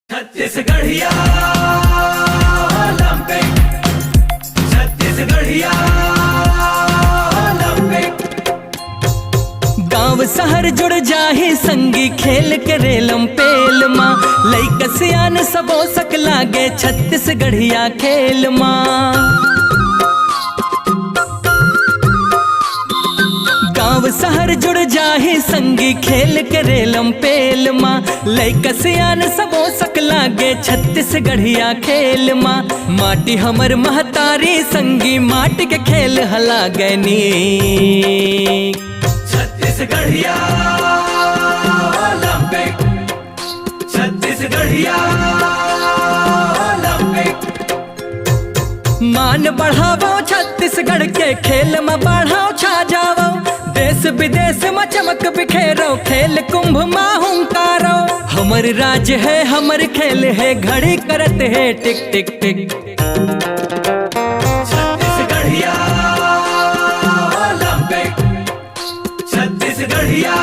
छत्तीसगढ़िया Olympic, छत्तीसगढ़िया Olympic. गांव शहर जुड़ जाही संगी खेल के रेलम पेल माँ, लइका सियान सबो सक लागे छत्तीसगढ़िया खेल माँ। गांव शहर जुड़ जाही संगी खेल के रेलम पेल माँ, लइका सियान सबो सक लागे छत्तीसगढ़िया खेल माँ। माटी हमर महतारी संगी माटी के खेल हला गनी। छत्तीसगढ़िया ओलंपिक, छत्तीसगढ़िया ओलंपिक। मान बढ़ावो छत्तीसगढ़ के खेल में बढ़ाओ छा जावो, देश विदेश में चमक बिखेरो खेल कुंभ में हुंकारो। हमर राज्य है हमर खेल है घड़ी करत है टिक टिक टिक। छत्तीसगढ़िया ओलंपिक, छत्तीसगढ़िया